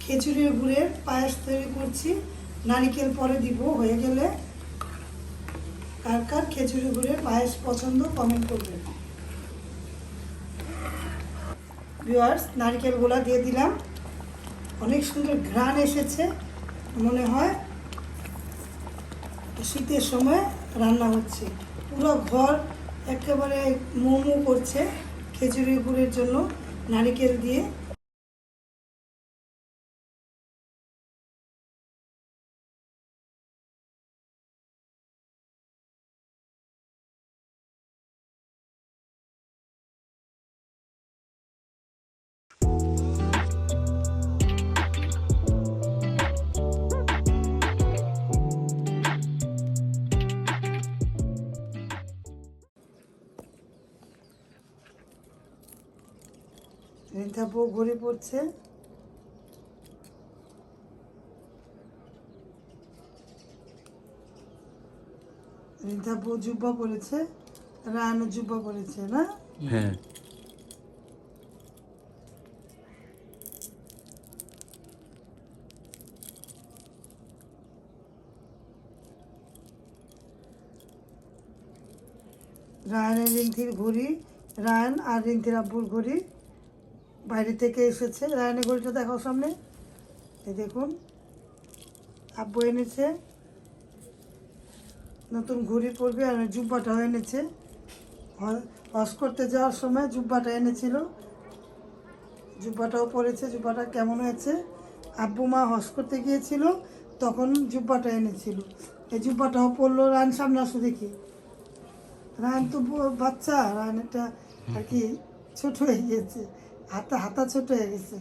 খেজুরের গুড়ের পায়েস তৈরি করছি। নারিকেল পরে দিব। হয়ে গেলে কার কার খেজুরের গুড়ের পায়েস পছন্দ কমেন্ট করবেন। ভিউয়ার্স, নারিকেলগুলা দিয়ে দিলাম। অনেক সুন্দর ঘ্রাণ এসেছে, মনে হয় শীতের সময় রান্না হচ্ছে। পুরো ঘর একেবারে মোমো করছে খেজুরের গুড়ের জন্য নারিকেল দিয়ে। রিন্থাপু ঘুরে পড়ছে। রিন্থাপু জুব্বা পরেছে, রায়ানও জুব্বা পরেছে না? হ্যাঁ। রায়ানের রিন্থির ঘড়ি, রায়ান আর রিন্থির আব্বুর ঘড়ি বাইরে থেকে এসেছে। রায়ানের ঘড়িটা দেখাও সামনে, এই দেখুন আব্বু এনেছে নতুন ঘড়ি পরবে। আর জুব্বাটাও এনেছে, হজ করতে যাওয়ার সময় জুব্বাটা এনেছিল, জুব্বাটাও পরেছে। জুব্বাটা কেমন হয়েছে? আব্বু মা হজ করতে গিয়েছিল তখন জুব্বাটা এনেছিল, এই জুব্বাটাও পরলো। রায়ান সামনে আসো দেখি। রায়ান তো বাচ্চা, রায়ান এটা আর কি ছোট হয়ে গিয়েছে, হাতা ছোট হয়ে গেছে।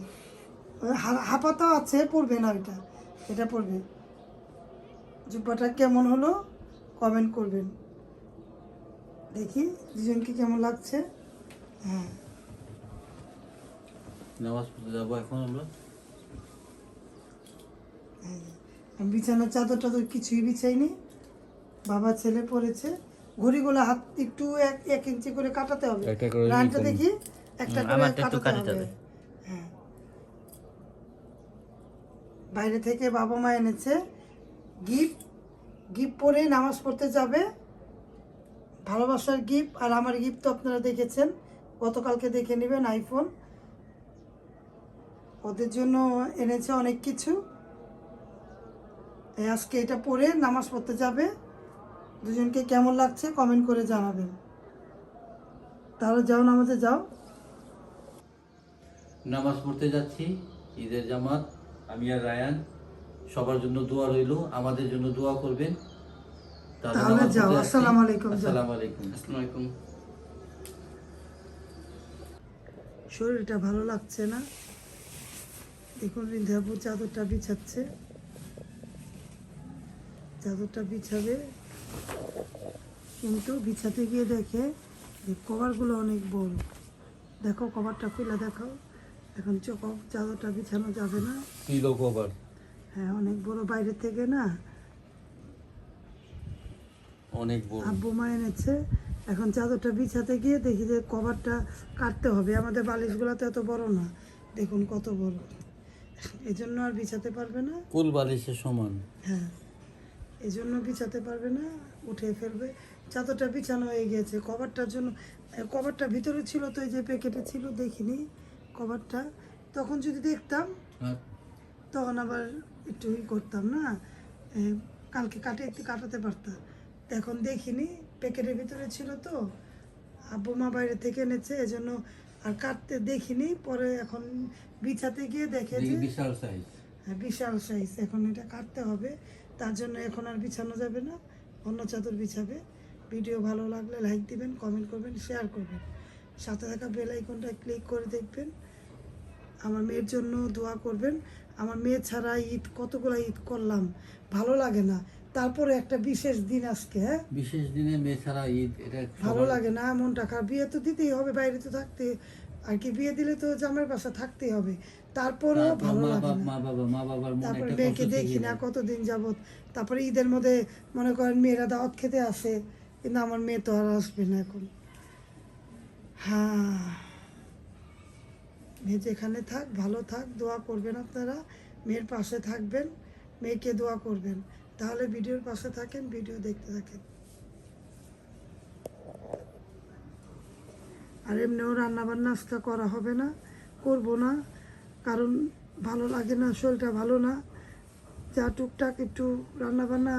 হাঁপাতাও আছে, পড়বে না ওইটা, এটা পড়বে। জুব্বাটা কেমন হলো কমেন্ট করবেন, দেখি দুজনকে কেমন লাগছে। হ্যাঁ, নামাজ পড়তে যাবো এখন আমরা। আমি বিছানার চাদর টাদর কিছুই বিছাইনি, বাবা ছেলে পড়েছে। ঘড়িগুলো হাত একটু এক ইঞ্চি করে কাটাতে হবে। রানটা দেখি একটা করে কাটাতে হবে। হ্যাঁ, বাইরে থেকে বাবা মা এনেছে গিফট। গিফট পরে নামাজ পড়তে যাবে, ভালোবাসার গিফট। আর আমার গিফট তো আপনারা দেখেছেন, গতকালকে দেখে নেবেন আইফোন। ওদের জন্য এনেছে অনেক কিছু। আজকে এটা পরে নামাজ পড়তে যাবে। দুজনকে কেমন লাগছে কমেন্ট করে জানাবেন। তাহলে যাও, নামাজে যাও। নামাজ পড়তে যাচ্ছি, ঈদের জামাত। আমি আর রায়ান, সবার জন্য দোয়া রইল, আমাদের জন্য দোয়া করবেন। তাহলে যাও। আসসালামু আলাইকুম। আসসালামু আলাইকুম। আসসালামু আলাইকুম। শরীরটা ভালো লাগছে না, দেখুন রিন্ধাবু চাদরটা বিছাচ্ছে, চাদরটা বিছাবে, কিন্তু বিছাতে গিয়ে দেখে যে কভারগুলো অনেক বড়। দেখো কভারটা খুলে দেখাও। এখন চাদরটা বিছানো যাবে না। Pillow cover. হ্যাঁ, অনেক বড়, বাইরে থেকে না অনেক বড় আব্বু মা এনেছে। এখন চাদরটা বিছাতে গিয়ে দেখি যে কভারটা কাটতে হবে। আমাদের বালিশগুলো তো এত বড় না, দেখুন কত বড়, এই জন্য আর বিছাতে পারবে না। কুল বালিশের সমান। হ্যাঁ, এই জন্য বিছাতে পারবে না, উঠে ফেলবে। চাদরটা বিছানো হয়ে গিয়েছে। কভারটার জন্য, কভারটা ভিতরে ছিল তো, এই যে প্যাকেটে ছিল, দেখিনি কভারটা। তখন যদি দেখতাম তখন আবার একটু করতাম না, কালকে কাটাতে পারতাম। এখন দেখিনি, প্যাকেটের ভিতরে ছিল তো, আব্বু মা বাইরে থেকে এনেছে, এজন্য আর কাটতে দেখিনি। পরে এখন বিছাতে গিয়ে দেখে যে বিশাল সাইজ। হ্যাঁ, বিশাল সাইজ। এখন এটা কাটতে হবে, তার জন্য এখন আর বিছানো যাবে না, অন্য চাদর বিছাবে। ভিডিও ভালো লাগলে লাইক দিবেন, কমেন্ট করবেন, শেয়ার করবেন, সাথে থাকা বেল আইকনটা ক্লিক করে দেখবেন। আমার মেয়ের জন্য দোয়া করবেন। আমার মেয়ে ছাড়া ঈদ কতগুলো ঈদ করলাম, ভালো লাগে না। তারপরে একটা বিশেষ দিন আজকে, হ্যাঁ বিশেষ দিনে মেয়ে ছাড়া ঈদ, এটা ভালো লাগে না, মনটা খারাপ। বিয়ে তো দিতেই হবে, বাইরে তো থাকতে আর কি, বিয়ে দিলে তো জামাইয়ের বাসা থাকতেই হবে, তারপরেও ভালো লাগে না। মা বাবার তারপরে মেয়েকে দেখি না কতদিন যাবত। তারপরে ঈদের মধ্যে মনে করেন মেয়েরা দাওয়াত খেতে আসে, কিন্তু আমার মেয়ে তো আর আসবে না এখন। হ্যাঁ, মেয়ে যেখানে থাক, ভালো থাক, দোয়া করবেন আপনারা। মেয়ের পাশে থাকবেন, মেয়েকে দোয়া করবেন। তাহলে ভিডিওর পাশে থাকেন, ভিডিও দেখতে থাকেন। আর এমনিও রান্নাবান্না আজকে করা হবে না, করব না, কারণ ভালো লাগে না, শরীরটা ভালো না। যা টুকটাক একটু রান্নাবান্না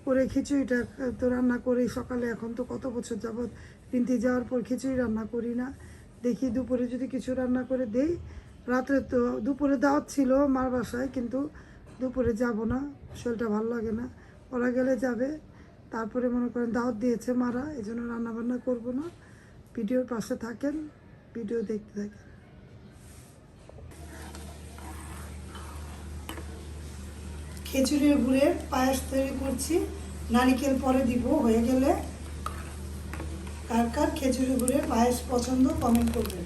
করে, খিচুড়িটা তো রান্না করি সকালে, এখন তো কত বছর যাবৎ পিনতে যাওয়ার পর খিচুড়ি রান্না করি না। দেখি দুপুরে যদি কিছু রান্না করে দেই। রাত্রে তো দুপুরে দাওয়াত ছিল মার বাসায়, কিন্তু দুপুরে যাব না, শরীরটা ভালো লাগে না। ওরা গেলে যাবে, তারপরে মনে করেন দাওয়াত দিয়েছে মারা, এই জন্য রান্নাবান্না করবো না। ভিডিওর পাশে থাকেন, ভিডিও দেখতে থাকেন। খিচুড়ির গুড়ের পায়েস তৈরি করছি, নারিকেল পরে দিব। হয়ে গেলে কার কার খিচুড়ি গুড়ের পায়েস পছন্দ কমেন্ট করবেন।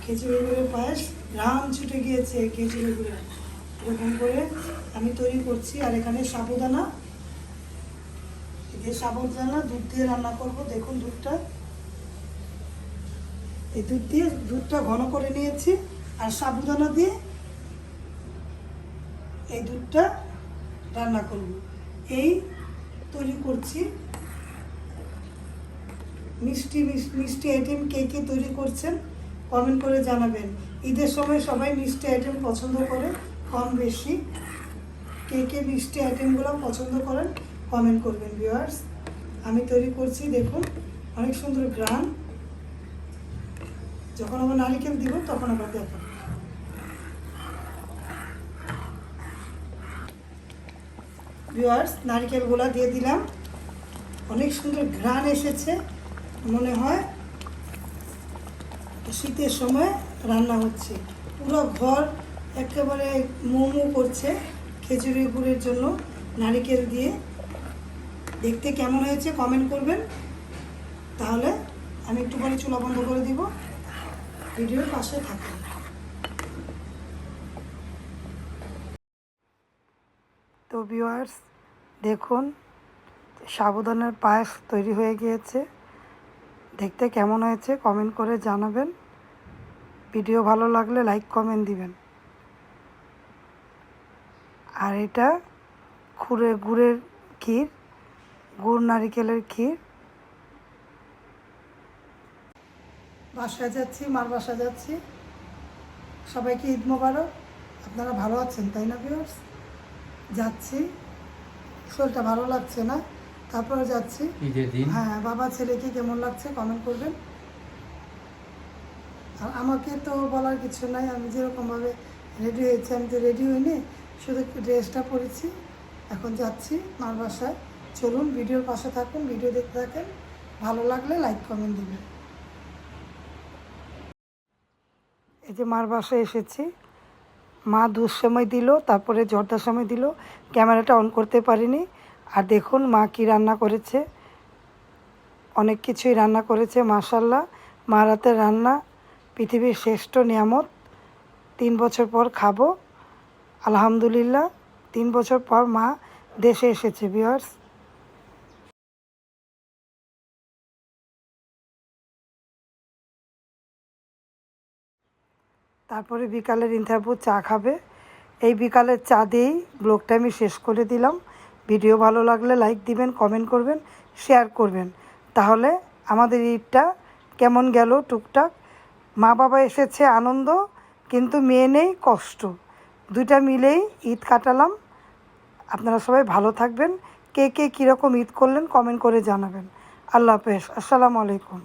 খিচুড়ি গুড়ের পায়েস ঘ্রাণ ছুটে গিয়েছে খিচুড়ি গুড়ের, এরকম করে আমি তৈরি করছি। আর এখানে সাবুদানা, এই সাবুদানা দুধ দিয়ে রান্না করব। দেখুন দুধটা, এই দুধটা ঘন করে নিয়েছি, আর সাবুদানা দিয়ে এই দুধটা রান্না করব। এই তৈরি করছি মিষ্টি আইটেম। কে কে তৈরি করছেন কমেন্ট করে জানাবেন। ঈদের সময় সবাই মিষ্টি আইটেম পছন্দ করে কম বেশি। কে কে মিষ্টি আইটেমগুলো পছন্দ করেন কমেন্ট করবেন ভিউয়ার্স। আমি তৈরি করছি, দেখুন অনেক সুন্দর ঘ্রাণ। যখন আবার নারিকেল দিব তখন আবার দেখুন। ভিউয়ার্স, নারিকেলগুলো দিয়ে দিলাম, অনেক সুন্দর ঘ্রাণ এসেছে। মনে হয় শীতের সময় রান্না হচ্ছে। পুরো ঘর একেবারে মোমো করছে খিচুড়ি গুড়ের জন্য নারিকেল দিয়ে। দেখতে কেমন হয়েছে কমেন্ট করবেন। তাহলে আমি একটু পরে চুলা বন্ধ করে দিব, ভিডিওর পাশে থাকুন। তো ভিউয়ার্স, দেখুন সাবুদানার পায়েস তৈরি হয়ে গিয়েছে। দেখতে কেমন হয়েছে কমেন্ট করে জানাবেন। ভিডিও ভালো লাগলে লাইক কমেন্ট দিবেন। আর এটা গুড়ের ক্ষীর, গুড় নারিকেলের ক্ষীর। বাসায় যাচ্ছি, মার বাসায় যাচ্ছি। সবাইকে ঈদ মোবারক। আপনারা ভালো আছেন তাই না ভিউয়ার্স? যাচ্ছি, শরীরটা ভালো লাগছে না, তারপরে যাচ্ছি। হ্যাঁ, বাবা ছেলেকে কেমন লাগছে কমেন্ট করবেন। আর আমাকে তো বলার কিছু নাই, আমি যেরকমভাবে রেডি হয়েছি, আমি তো রেডি হইনি, শুধু ড্রেসটা পরেছি। এখন যাচ্ছি মার বাসায়। চলুন ভিডিওর পাশে থাকুন, ভিডিও দেখতে থাকেন। ভালো লাগলে লাইক কমেন্ট দিবেন। এই যে মার বাসায় এসেছি, মা দুধ সময় দিল, তারপরে জর্দার সময় দিল, ক্যামেরাটা অন করতে পারিনি। আর দেখুন মা কি রান্না করেছে, অনেক কিছুই রান্না করেছে মাশাআল্লাহ। মার হাতের রান্না পৃথিবীর শ্রেষ্ঠ নিয়ামত। 3 বছর পর খাবো আলহামদুলিল্লাহ। 3 বছর পর মা দেশে এসেছে ভিউয়ার্স। তারপরে বিকালের ইন্টারভিউ চা খাবে। এই বিকালের চা দিয়েই ব্লগটা আমি শেষ করে দিলাম। ভিডিও ভালো লাগলে লাইক দিবেন, কমেন্ট করবেন, শেয়ার করবেন। তাহলে আমাদের ঈদটা কেমন গেল টুকটাক। মা বাবা এসেছে আনন্দ, কিন্তু মেয়ে নেই কষ্ট। দুইটা মিলেই ঈদ কাটালাম। আপনারা সবাই ভালো থাকবেন। কে কে কীরকম ঈদ করলেন কমেন্ট করে জানাবেন। আল্লাহ হাফেজ, আসসালামু আলাইকুম।